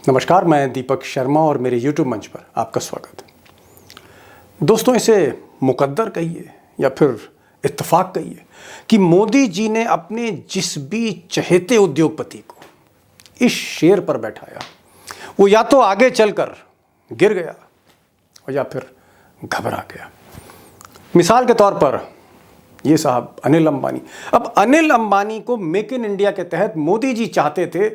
नमस्कार, मैं दीपक शर्मा और मेरे YouTube मंच पर आपका स्वागत है। दोस्तों, इसे मुकद्दर कहिए या फिर इत्तेफाक कहिए कि मोदी जी ने अपने जिस भी चहेते उद्योगपति को इस शेर पर बैठाया, वो या तो आगे चलकर गिर गया और या फिर घबरा गया। मिसाल के तौर पर ये साहब अनिल अंबानी। अब अनिल अंबानी को मेक इन इंडिया के तहत मोदी जी चाहते थे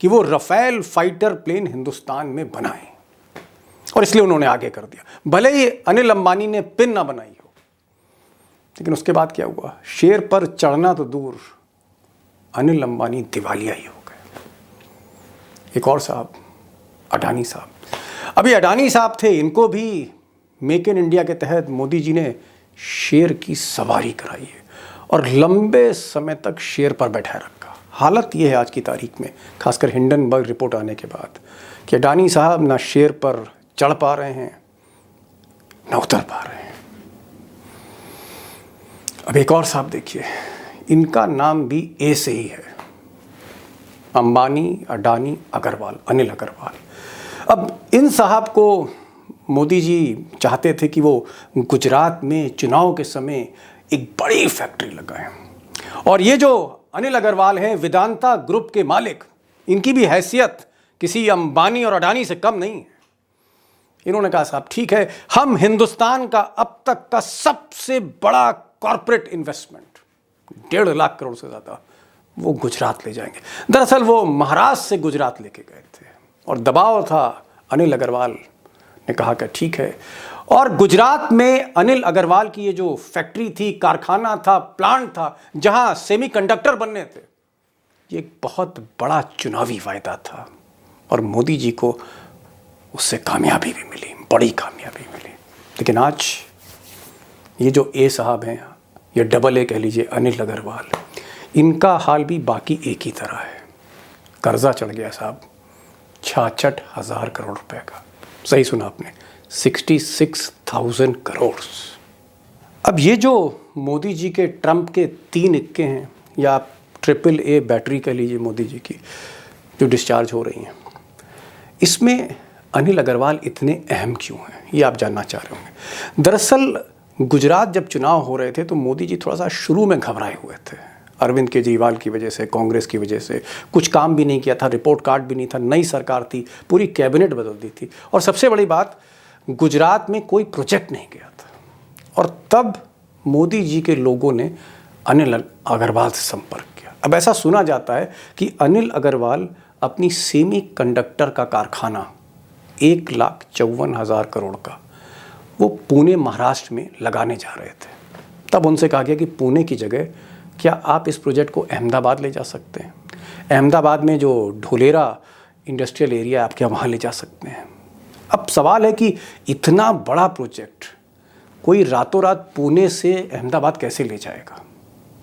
कि वो राफेल फाइटर प्लेन हिंदुस्तान में बनाए और इसलिए उन्होंने आगे कर दिया। भले ही अनिल अंबानी ने पिन ना बनाई हो, लेकिन उसके बाद क्या हुआ? शेर पर चढ़ना तो दूर, अनिल अंबानी दिवालिया ही हो गए। एक और साहब, अडानी साहब। अभी अडानी साहब थे, इनको भी मेक इन इंडिया के तहत मोदी जी ने शेर की सवारी कराई है और लंबे समय तक शेर पर बैठाए रखा। हालत ये है आज की तारीख में, खासकर हिंडनबर्ग रिपोर्ट आने के बाद, कि अडानी साहब ना शेर पर चढ़ पा रहे हैं ना उतर पा रहे हैं। अब एक और साहब देखिए, इनका नाम भी ए से ही है, अंबानी, अडानी, अग्रवाल, अनिल अग्रवाल। अब इन साहब को मोदी जी चाहते थे कि वो गुजरात में चुनाव के समय एक बड़ी फैक्ट्री लगाएं। और ये जो अनिल अग्रवाल हैं, वेदांता ग्रुप के मालिक, इनकी भी हैसियत किसी अंबानी और अडानी से कम नहीं है। इन्होंने कहा, साहब ठीक है, हम हिंदुस्तान का अब तक का सबसे बड़ा कॉर्पोरेट इन्वेस्टमेंट 1.5 लाख करोड़ से ज़्यादा वो गुजरात ले जाएंगे। दरअसल वो महाराष्ट्र से गुजरात लेके गए थे और दबाव था। अनिल अग्रवाल ने कहा कि ठीक है। और गुजरात में अनिल अग्रवाल की ये जो फैक्ट्री थी, कारखाना था, प्लांट था, जहां सेमीकंडक्टर बनने थे, ये एक बहुत बड़ा चुनावी वायदा था और मोदी जी को उससे कामयाबी भी मिली, बड़ी कामयाबी मिली। लेकिन आज ये जो ए साहब हैं, ये डबल ए कह लीजिए, अनिल अग्रवाल, इनका हाल भी बाकी एक ही तरह है। कर्जा चढ़ गया साहब, 66,000 करोड़ रुपए का। सही सुना आपने, 66,000 करोड़। अब ये जो मोदी जी के ट्रंप के 3 इक्के हैं, या आप AAA बैटरी कह लीजिए मोदी जी की, जो डिस्चार्ज हो रही हैं, इसमें अनिल अग्रवाल इतने अहम क्यों हैं, ये आप जानना चाह रहे होंगे। दरअसल गुजरात जब चुनाव हो रहे थे तो मोदी जी थोड़ा सा शुरू में घबराए हुए थे। अरविंद केजरीवाल की वजह से, कांग्रेस की वजह से, कुछ काम भी नहीं किया था, रिपोर्ट कार्ड भी नहीं था, नई सरकार थी, पूरी कैबिनेट बदल दी थी, और सबसे बड़ी बात, गुजरात में कोई प्रोजेक्ट नहीं गया था। और तब मोदी जी के लोगों ने अनिल अग्रवाल से संपर्क किया। अब ऐसा सुना जाता है कि अनिल अग्रवाल अपनी सेमी कंडक्टर का कारखाना 1,54,000 करोड़ का वो पुणे, महाराष्ट्र में लगाने जा रहे थे। तब उनसे कहा गया कि पुणे की जगह क्या आप इस प्रोजेक्ट को अहमदाबाद ले जा सकते हैं? अहमदाबाद में जो ढोलेरा इंडस्ट्रियल एरिया है, आप क्या वहाँ ले जा सकते हैं? अब सवाल है कि इतना बड़ा प्रोजेक्ट कोई रातों रात पुणे से अहमदाबाद कैसे ले जाएगा?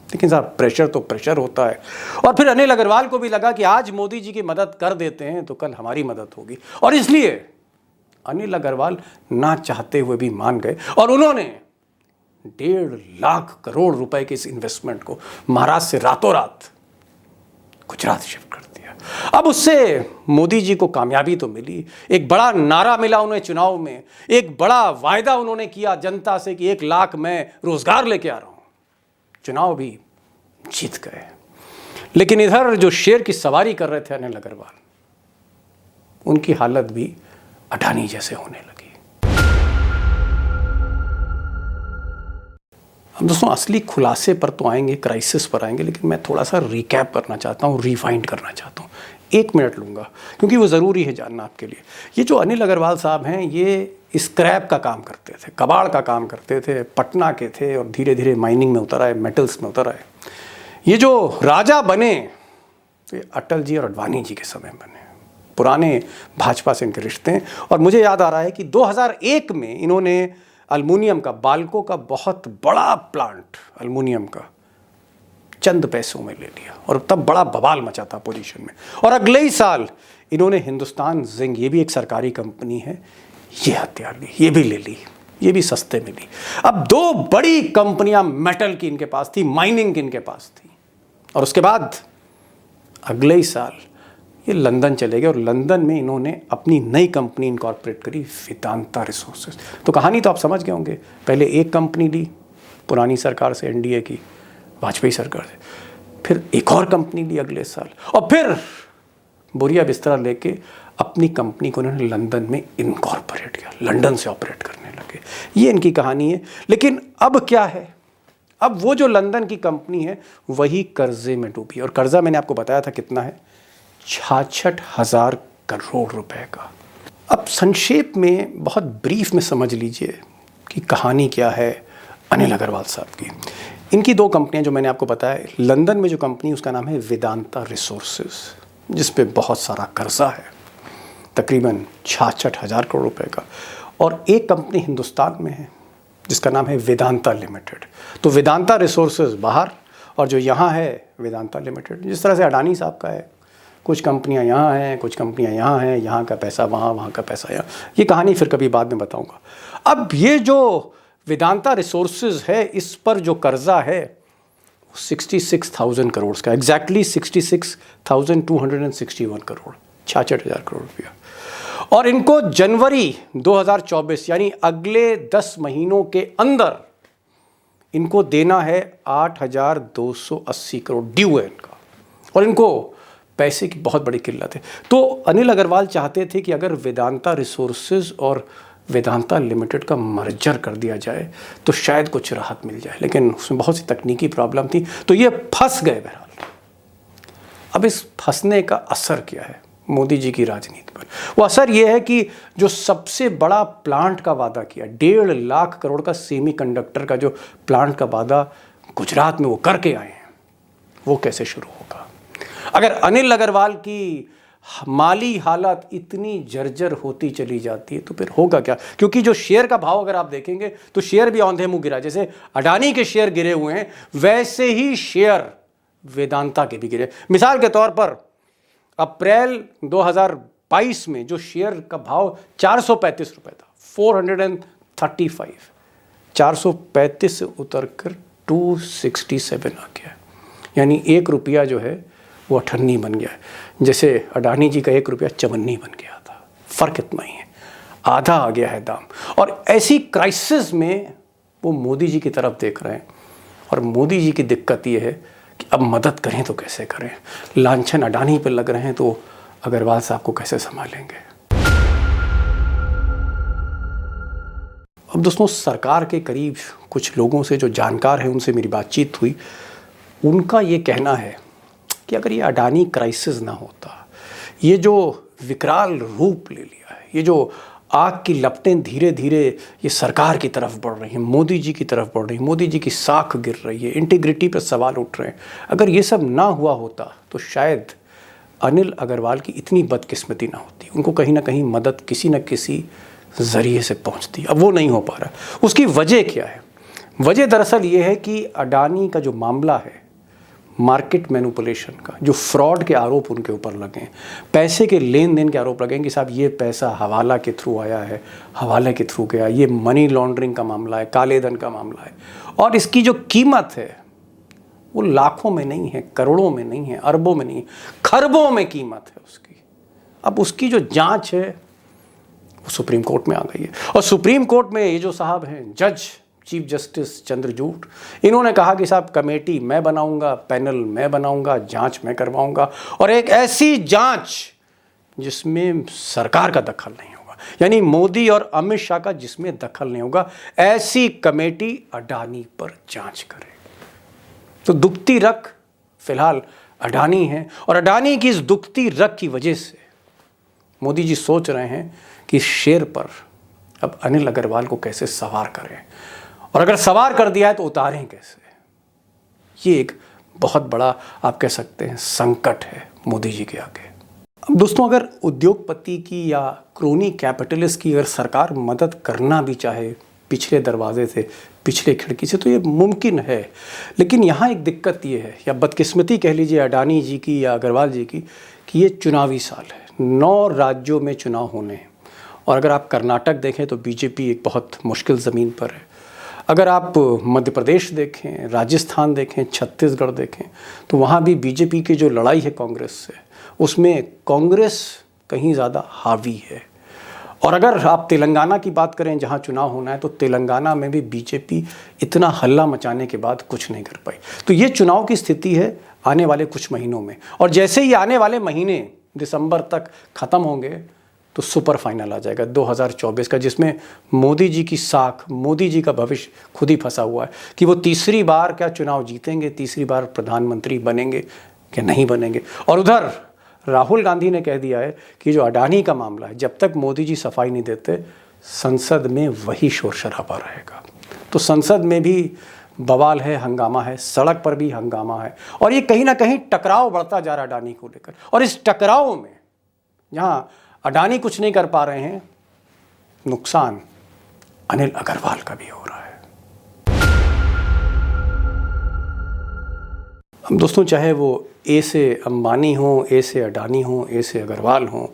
लेकिन साहब, प्रेशर तो प्रेशर होता है। और फिर अनिल अग्रवाल को भी लगा कि आज मोदी जी की मदद कर देते हैं तो कल हमारी मदद होगी, और इसलिए अनिल अग्रवाल ना चाहते हुए भी मान गए और उन्होंने 1.5 लाख करोड़ रुपए के इस इन्वेस्टमेंट को महाराष्ट्र से रातों रात गुजरात शिफ्ट कर दिया। अब उससे मोदी जी को कामयाबी तो मिली, एक बड़ा नारा मिला उन्हें चुनाव में, एक बड़ा वायदा उन्होंने किया जनता से कि 1 लाख मैं रोजगार लेके आ रहा हूं। चुनाव भी जीत गए। लेकिन इधर जो शेर की सवारी कर रहे थे अनिल अग्रवाल, उनकी हालत भी अडानी जैसे होने लगी। हम दोस्तों असली खुलासे पर तो आएंगे, क्राइसिस पर आएंगे, लेकिन मैं थोड़ा सा रिकैप करना चाहता हूँ, रिवाइंड करना चाहता हूँ। 1 मिनट लूँगा क्योंकि वो ज़रूरी है जानना आपके लिए। ये जो अनिल अग्रवाल साहब हैं, ये स्क्रैप का काम करते थे, कबाड़ का काम करते थे, पटना के थे और धीरे धीरे माइनिंग में उतर आए, मेटल्स में उतर आए। ये जो राजा बने तो ये अटल जी और अडवाणी जी के समय बने। पुराने भाजपा से इनके रिश्ते हैं। और मुझे याद आ रहा है कि 2001 में इन्होंने अल्मुनियम का, बाल्को का बहुत बड़ा प्लांट अल्मुनियम का चंद पैसों में ले लिया और तब बड़ा बवाल मचा था पोजीशन में। और अगले ही साल इन्होंने हिंदुस्तान जिंक, ये भी एक सरकारी कंपनी है, ये हथियार ली, ये भी ले ली, ये भी सस्ते में ली। अब 2 बड़ी कंपनियां मेटल की इनके पास थी, माइनिंग की इनके पास थी। और उसके बाद अगले ही साल ये लंदन चले गए और लंदन में इन्होंने अपनी नई कंपनी इनकॉर्पोरेट करी, वेदांता रिसोर्सेज। तो कहानी तो आप समझ गए होंगे, पहले एक कंपनी ली पुरानी सरकार से, एनडीए की, वाजपेयी सरकार से, फिर एक और कंपनी ली अगले साल, और फिर बोरिया बिस्तरा लेके अपनी कंपनी को उन्होंने लंदन में इनकॉर्पोरेट किया, लंदन से ऑपरेट करने लगे। ये इनकी कहानी है। लेकिन अब क्या है, अब वो जो लंदन की कंपनी है वही कर्जे में डूबी, और कर्जा मैंने आपको बताया था कितना है, 66,000 करोड़ रुपए का। अब संक्षेप में बहुत ब्रीफ में समझ लीजिए कि कहानी क्या है अनिल अग्रवाल साहब की। इनकी दो कंपनियां जो मैंने आपको बताया, लंदन में जो कंपनी उसका नाम है वेदांता रिसोर्सेज, जिस पे बहुत सारा कर्जा है, तकरीबन 66,000 करोड़ रुपए का, और एक कंपनी हिंदुस्तान में है जिसका नाम है वेदांता लिमिटेड। तो वेदांता रिसोर्सेज बाहर और जो यहाँ है वेदांता लिमिटेड। जिस तरह से अडानी साहब का है, कुछ कंपनियाँ यहाँ हैं, कुछ कंपनियाँ यहाँ हैं, यहाँ का पैसा वहाँ, वहाँ का पैसा यहाँ। ये कहानी फिर कभी बाद में बताऊँगा। अब ये जो वेदांता रिसोर्सेज है, इस पर जो कर्जा है 66,000 करोड़ का, एग्जैक्टली 66,261 करोड़, 66,000 करोड़ रुपया। और इनको जनवरी 2024 यानी अगले 10 महीनों के अंदर इनको देना है 8,280 करोड़ ड्यू है इनका, और इनको पैसे की बहुत बड़ी किल्लत है। तो अनिल अग्रवाल चाहते थे कि अगर वेदांता रिसोर्सेज और वेदांता लिमिटेड का मर्जर कर दिया जाए तो शायद कुछ राहत मिल जाए, लेकिन उसमें बहुत सी तकनीकी प्रॉब्लम थी, तो ये फंस गए बहरहाल। अब इस फंसने का असर क्या है मोदी जी की राजनीति पर? वो असर ये है कि जो सबसे बड़ा प्लांट का वादा किया, 1.5 लाख करोड़ का सेमीकंडक्टर का जो प्लांट का वादा गुजरात में वो करके आए हैं, वो कैसे शुरू होगा? अगर अनिल अग्रवाल की माली हालत इतनी जर्जर होती चली जाती है तो फिर होगा क्या? क्योंकि जो शेयर का भाव अगर आप देखेंगे तो शेयर भी औंधे मुंह गिरा, जैसे अडानी के शेयर गिरे हुए हैं वैसे ही शेयर वेदांता के भी गिरे। मिसाल के तौर पर अप्रैल 2022 में जो शेयर का भाव 435 रुपए था, 435, 435 से उतरकर 267 आ गया, यानी 1 रुपया जो है वो 98 बन गया है। जैसे अडानी जी का 1 रुपया 54 बन गया था, फ़र्क इतना ही है, आधा आ गया है दाम। और ऐसी क्राइसिस में वो मोदी जी की तरफ देख रहे हैं, और मोदी जी की दिक्कत ये है कि अब मदद करें तो कैसे करें? लांछन अडानी पर लग रहे हैं तो अग्रवाल साहब को कैसे संभालेंगे? अब दोस्तों, सरकार के करीब कुछ लोगों से जो जानकार हैं उनसे मेरी बातचीत हुई, उनका ये कहना है कि अगर ये अडानी क्राइसिस ना होता, ये जो विकराल रूप ले लिया है, ये जो आग की लपटें धीरे धीरे ये सरकार की तरफ बढ़ रही हैं, मोदी जी की तरफ बढ़ रही हैं, मोदी जी की साख गिर रही है, इंटीग्रिटी पर सवाल उठ रहे हैं, अगर ये सब ना हुआ होता तो शायद अनिल अग्रवाल की इतनी बदकिस्मती ना होती, उनको कहीं ना कहीं मदद किसी न किसी ज़रिए से पहुंचती। अब वो नहीं हो पा रहा। उसकी वजह क्या है? वजह दरअसल ये है कि अडानी का जो मामला है मार्केट मैनिपुलेशन का, जो फ्रॉड के आरोप उनके ऊपर लगे हैं, पैसे के लेन देन के आरोप लगे हैं कि साहब ये पैसा हवाला के थ्रू आया है, हवाले के थ्रू गया, ये मनी लॉन्ड्रिंग का मामला है, काले धन का मामला है, और इसकी जो कीमत है वो लाखों में नहीं है, करोड़ों में नहीं है, अरबों में नहीं है, खरबों में कीमत है उसकी। अब उसकी जो जांच है वो सुप्रीम कोर्ट में आ गई है, और सुप्रीम कोर्ट में ये जो साहब हैं जज चीफ जस्टिस चंद्रचूड़, इन्होंने कहा कि साहब कमेटी मैं बनाऊंगा, पैनल मैं बनाऊंगा, जांच मैं करवाऊंगा, और एक ऐसी जांच जिसमें सरकार का दखल नहीं होगा, यानी मोदी और अमित शाह का जिसमें दखल नहीं होगा, ऐसी कमेटी अडानी पर जांच करे। तो दुखती रग फिलहाल अडानी है, और अडानी की इस दुखती रग की वजह से मोदी जी सोच रहे हैं कि शेर पर अब अनिल अग्रवाल को कैसे सवार करें, और अगर सवार कर दिया है तो उतारें कैसे। ये एक बहुत बड़ा आप कह सकते हैं संकट है मोदी जी के आगे। अब दोस्तों, अगर उद्योगपति की या क्रोनी कैपिटलिस्ट की अगर सरकार मदद करना भी चाहे पिछले दरवाजे से, पिछले खिड़की से, तो ये मुमकिन है। लेकिन यहाँ एक दिक्कत ये है, या बदकिस्मती कह लीजिए अडानी जी की या अग्रवाल जी की, कि ये चुनावी साल है, 9 राज्यों में चुनाव होने हैं, और अगर आप कर्नाटक देखें तो बीजेपी एक बहुत मुश्किल ज़मीन पर है। अगर आप मध्य प्रदेश देखें, राजस्थान देखें, छत्तीसगढ़ देखें, तो वहाँ भी बीजेपी की जो लड़ाई है कांग्रेस से, उसमें कांग्रेस कहीं ज़्यादा हावी है। और अगर आप तेलंगाना की बात करें जहां चुनाव होना है, तो तेलंगाना में भी बीजेपी इतना हल्ला मचाने के बाद कुछ नहीं कर पाई। तो ये चुनाव की स्थिति है आने वाले कुछ महीनों में, और जैसे ही आने वाले महीने दिसंबर तक ख़त्म होंगे तो सुपर फाइनल आ जाएगा 2024 का, जिसमें मोदी जी की साख, मोदी जी का भविष्य खुद ही फंसा हुआ है कि वो तीसरी बार क्या चुनाव जीतेंगे, तीसरी बार प्रधानमंत्री बनेंगे कि नहीं बनेंगे। और उधर राहुल गांधी ने कह दिया है कि जो अडानी का मामला है, जब तक मोदी जी सफाई नहीं देते संसद में वही शोर शराबा रहेगा। तो संसद में भी बवाल है, हंगामा है, सड़क पर भी हंगामा है, और ये कहीं ना कहीं टकराव बढ़ता जा रहा है अडानी को लेकर। और इस टकराव में जहाँ अडानी कुछ नहीं कर पा रहे हैं, नुकसान अनिल अग्रवाल का भी हो रहा है। अब दोस्तों, चाहे वो ए से अंबानी हो, ए से अडानी हो, ए से अग्रवाल हो,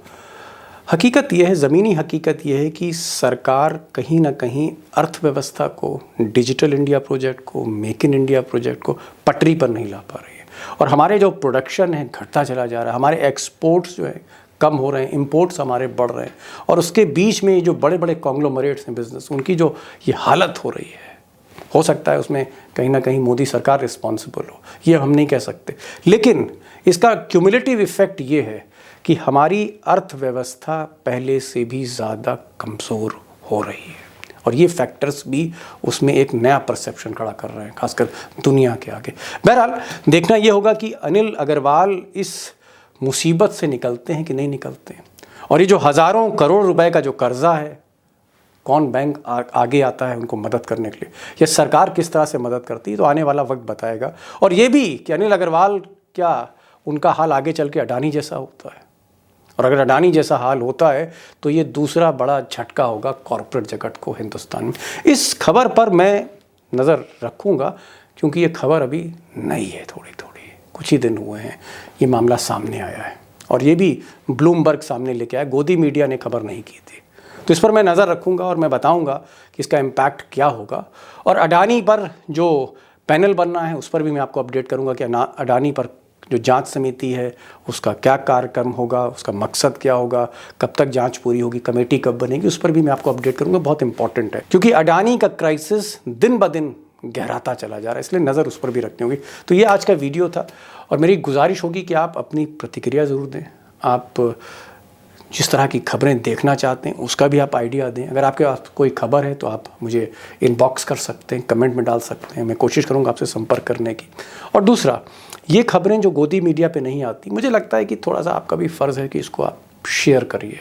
हकीकत यह है, ज़मीनी हकीकत यह है कि सरकार कहीं ना कहीं अर्थव्यवस्था को, डिजिटल इंडिया प्रोजेक्ट को, मेक इन इंडिया प्रोजेक्ट को पटरी पर नहीं ला पा रही है। और हमारे जो प्रोडक्शन है घटता चला जा रहा है, हमारे एक्सपोर्ट्स जो है कम हो रहे हैं, इंपोर्ट्स हमारे बढ़ रहे हैं, और उसके बीच में जो बड़े बड़े कॉन्ग्लोमरेट्स हैं बिजनेस, उनकी जो ये हालत हो रही है, हो सकता है उसमें कहीं ना कहीं मोदी सरकार रिस्पॉन्सिबल हो, ये हम नहीं कह सकते। लेकिन इसका क्यूमुलेटिव इफेक्ट ये है कि हमारी अर्थव्यवस्था पहले से भी ज़्यादा कमज़ोर हो रही है, और ये फैक्टर्स भी उसमें एक नया परसेप्शन खड़ा कर रहे हैं, खासकर दुनिया के आगे। बहरहाल देखना ये होगा कि अनिल अग्रवाल इस मुसीबत से निकलते हैं कि नहीं निकलते हैं, और ये जो हज़ारों करोड़ रुपए का जो कर्जा है, कौन बैंक आगे आता है उनको मदद करने के लिए, या सरकार किस तरह से मदद करती है, तो आने वाला वक्त बताएगा। और ये भी कि अनिल अग्रवाल क्या उनका हाल आगे चल के अडानी जैसा होता है, और अगर अडानी जैसा हाल होता है तो ये दूसरा बड़ा झटका होगा कॉरपोरेट जगत को हिंदुस्तान में। इस खबर पर मैं नज़र रखूँगा, क्योंकि ये खबर अभी नई है, थोड़ी कुछ ही दिन हुए हैं ये मामला सामने आया है, और ये भी ब्लूमबर्ग सामने लेके आया, गोदी मीडिया ने खबर नहीं की थी। तो इस पर मैं नज़र रखूँगा और मैं बताऊँगा कि इसका इम्पैक्ट क्या होगा। और अडानी पर जो पैनल बनना है उस पर भी मैं आपको अपडेट करूँगा कि अडानी पर जो जांच समिति है उसका क्या कार्यक्रम होगा, उसका मकसद क्या होगा, कब तक जांच पूरी होगी, कमेटी कब बनेगी, उस पर भी मैं आपको अपडेट करूँगा। बहुत इंपॉर्टेंट है, क्योंकि अडानी का क्राइसिस दिन ब दिन गहराता चला जा रहा है, इसलिए नज़र उस पर भी रखनी होगी। तो ये आज का वीडियो था, और मेरी गुजारिश होगी कि आप अपनी प्रतिक्रिया ज़रूर दें। आप जिस तरह की खबरें देखना चाहते हैं उसका भी आप आइडिया दें। अगर आपके पास कोई खबर है तो आप मुझे इनबॉक्स कर सकते हैं, कमेंट में डाल सकते हैं, मैं कोशिश करूँगा आपसे संपर्क करने की। और दूसरा, ये खबरें जो गोदी मीडिया पे नहीं आती, मुझे लगता है कि थोड़ा सा आपका भी फ़र्ज़ है कि इसको आप शेयर करिए,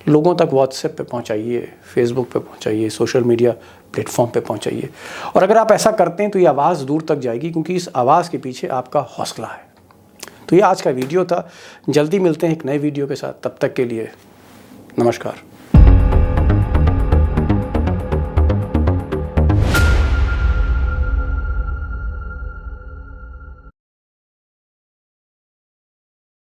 लोगों तक व्हाट्सएप पे पहुंचाइए, फेसबुक पे पहुंचाइए, सोशल मीडिया प्लेटफॉर्म पे पहुंचाइए। और अगर आप ऐसा करते हैं तो ये आवाज़ दूर तक जाएगी, क्योंकि इस आवाज़ के पीछे आपका हौसला है। तो ये आज का वीडियो था, जल्दी मिलते हैं एक नए वीडियो के साथ, तब तक के लिए नमस्कार।